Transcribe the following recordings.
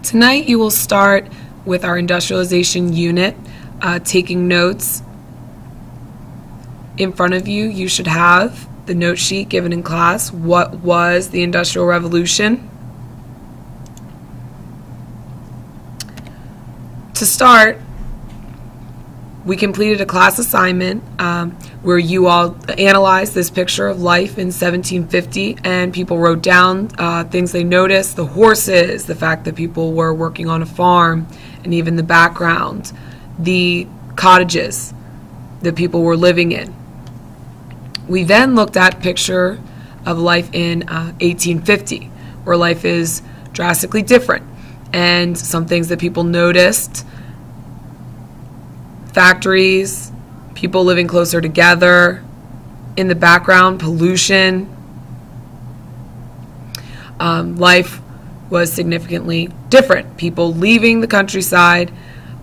Tonight you will start with our industrialization unit, taking notes. In front of you, you should have the note sheet given in class. What was the Industrial Revolution? To start, we completed a class assignment where you all analyzed this picture of life in 1750, and people wrote down things they noticed, the horses, the fact that people were working on a farm, and even the background, the cottages that people were living in. We then looked at a picture of life in 1850, where life is drastically different, and some things that people noticed: factories, people living closer together, in the background, pollution. Life was significantly different. People leaving the countryside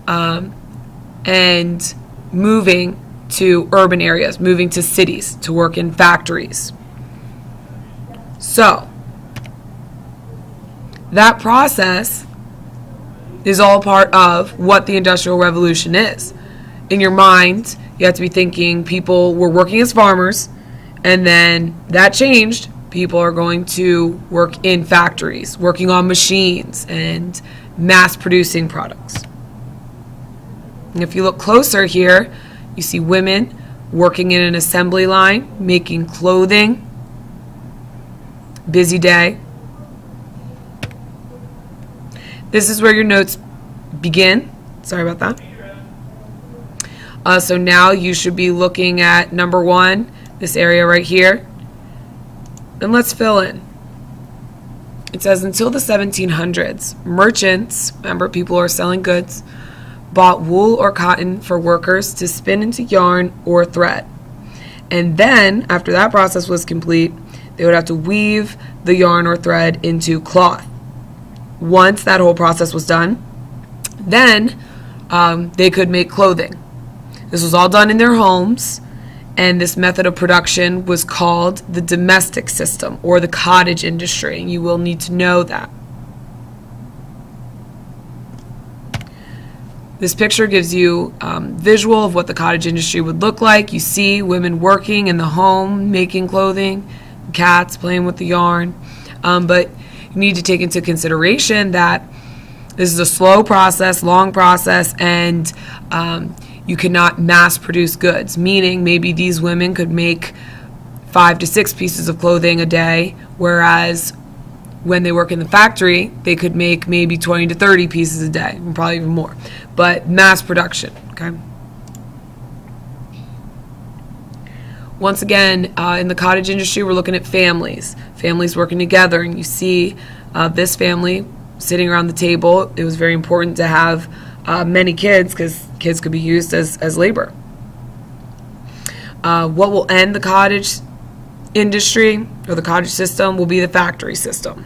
and moving to urban areas, moving to cities to work in factories. So, that process is all part of what the Industrial Revolution is. In your mind, you have to be thinking people were working as farmers, and then that changed. People are going to work in factories, working on machines and mass producing products. And if you look closer here, you see women working in an assembly line, making clothing. Busy day. This is where your notes begin. Sorry about that. So now you should be looking at number 1, this area right here. And let's fill in. It says, until the 1700s, merchants, remember people are selling goods, bought wool or cotton for workers to spin into yarn or thread. And then, after that process was complete, they would have to weave the yarn or thread into cloth. Once that whole process was done, then they could make clothing. This was all done in their homes, and this method of production was called the domestic system or the cottage industry, and you will need to know that. This picture gives you visual of what the cottage industry would look like. You see women working in the home, making clothing, cats playing with the yarn, but you need to take into consideration that this is a slow process, long process, and you cannot mass produce goods, meaning maybe these women could make 5 to 6 pieces of clothing a day, whereas when they work in the factory, they could make maybe 20 to 30 pieces a day, and probably even more. But mass production, okay? Once again, in the cottage industry, we're looking at families working together, and you see this family sitting around the table. It was very important to have many kids, because kids could be used as labor. What will end the cottage industry or the cottage system will be the factory system.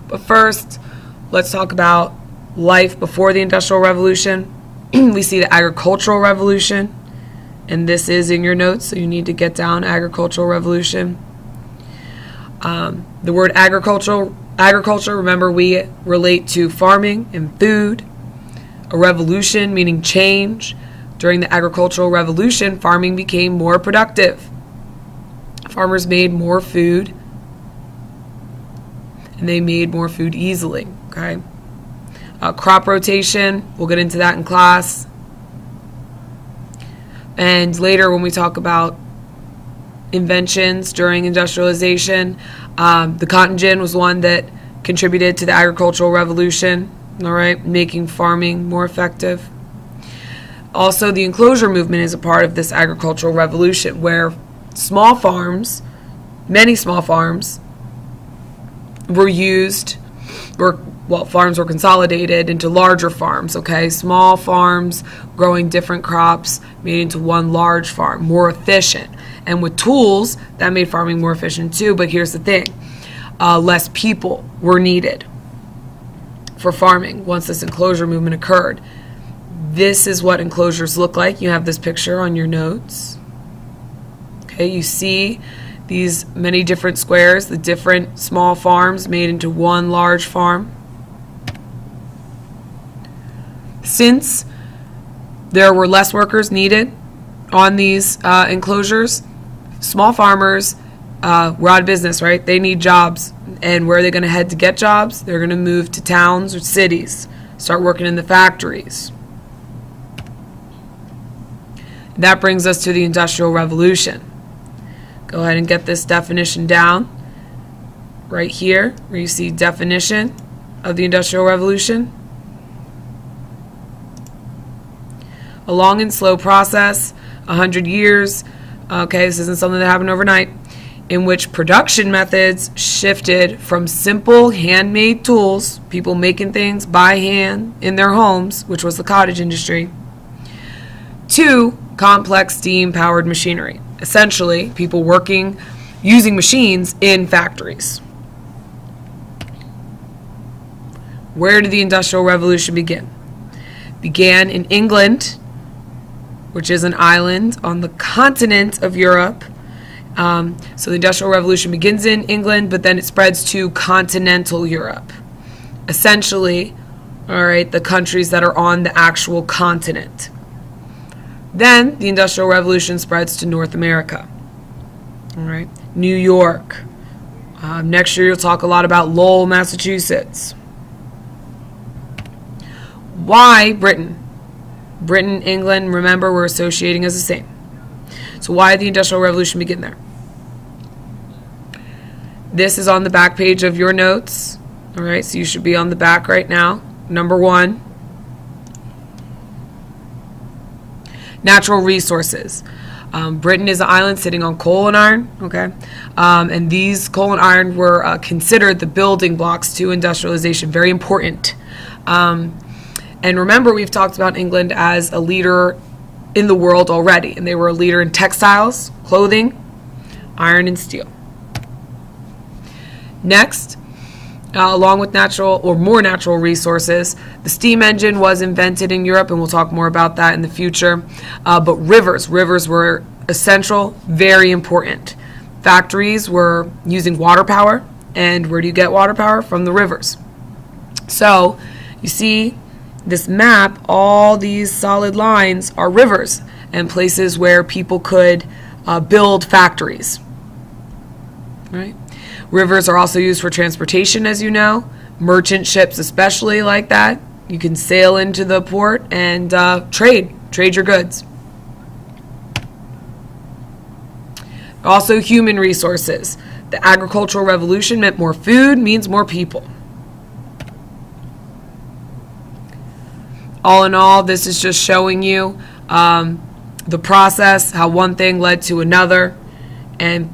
But first, let's talk about life before the Industrial Revolution. We see the Agricultural Revolution, and this is in your notes, so you need to get down Agricultural Revolution. The word agriculture, remember, we relate to farming and food. A revolution, meaning change. During the Agricultural Revolution, farming became more productive. Farmers made more food, and they made more food easily, okay? Crop rotation, we'll get into that in class. And later when we talk about inventions during industrialization, the cotton gin was one that contributed to the Agricultural Revolution, all right, making farming more effective. Also, the enclosure movement is a part of this Agricultural Revolution, where small farms, many small farms, were used, farms were consolidated into larger farms, okay? Small farms growing different crops made into one large farm, more efficient. And with tools, that made farming more efficient too, but here's the thing. Less people were needed for farming once this enclosure movement occurred. This is what enclosures look like. You have this picture on your notes. Okay, you see these many different squares, the different small farms made into one large farm. Since there were less workers needed on these enclosures, small farmers were out of business, right? They need jobs. And where are they going to head to get jobs? They're going to move to towns or cities, start working in the factories. That brings us to the Industrial Revolution. Go ahead and get this definition down right here, where you see definition of the Industrial Revolution. A long and slow process, 100 years, okay, this isn't something that happened overnight, in which production methods shifted from simple handmade tools, people making things by hand in their homes, which was the cottage industry, to complex steam-powered machinery. Essentially, people working using machines in factories. Where did the Industrial Revolution begin? Began in England, which is an island on the continent of Europe. So the Industrial Revolution begins in England, but then it spreads to continental Europe. Essentially, all right, the countries that are on the actual continent. Then the Industrial Revolution spreads to North America. All right, New York. Next year you'll talk a lot about Lowell, Massachusetts. Why Britain? Britain, England, remember, we're associating as the same. So why did the Industrial Revolution begin there? This is on the back page of your notes. All right, so you should be on the back right now. Number 1, natural resources. Britain is an island sitting on coal and iron, okay? And these coal and iron were considered the building blocks to industrialization, very important. And remember, we've talked about England as a leader in the world already, and they were a leader in textiles, clothing, iron, and steel. Next, along with natural or more natural resources, the steam engine was invented in Europe, and we'll talk more about that in the future. But rivers were essential, very important. Factories were using water power, and where do you get water power? From the rivers. So you see this map, all these solid lines are rivers and places where people could build factories. Right? Rivers are also used for transportation, as you know. Merchant ships especially like that. You can sail into the port and trade your goods. Also human resources. The agricultural revolution meant more food, means more people. All in all, this is just showing you the process, how one thing led to another. And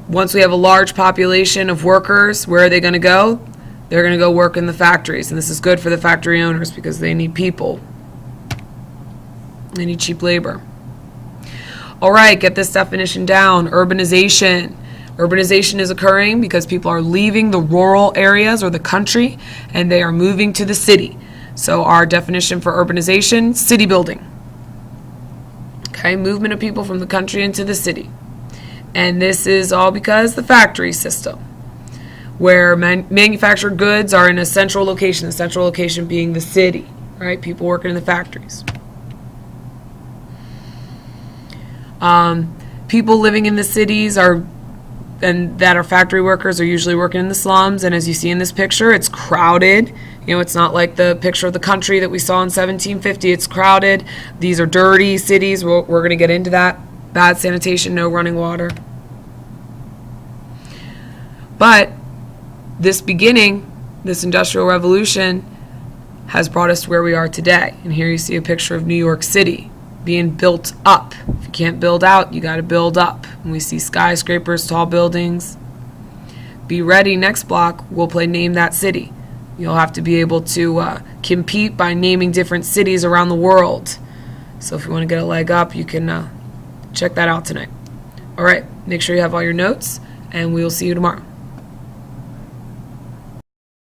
once we have a large population of workers, where are they going to go? They're going to go work in the factories. And this is good for the factory owners because they need people. They need cheap labor. All right, get this definition down. Urbanization. Urbanization is occurring because people are leaving the rural areas or the country and they are moving to the city. So our definition for urbanization, city building. Okay, movement of people from the country into the city. And this is all because the factory system, where manufactured goods are in a central location, the central location being the city, right? People working in the factories. People living in the cities that are factory workers are usually working in the slums, and as you see in this picture, it's crowded. You know, it's not like the picture of the country that we saw in 1750. It's crowded. These are dirty cities. We're going to get into that. Bad sanitation, no running water. But this Industrial Revolution has brought us to where we are today. And here you see a picture of New York City being built up. If you can't build out, you got to build up. And we see skyscrapers, tall buildings. Be ready, next block, we'll play Name That City. You'll have to be able to compete by naming different cities around the world. So if you want to get a leg up, you can check that out tonight. All right, make sure you have all your notes, and we'll see you tomorrow.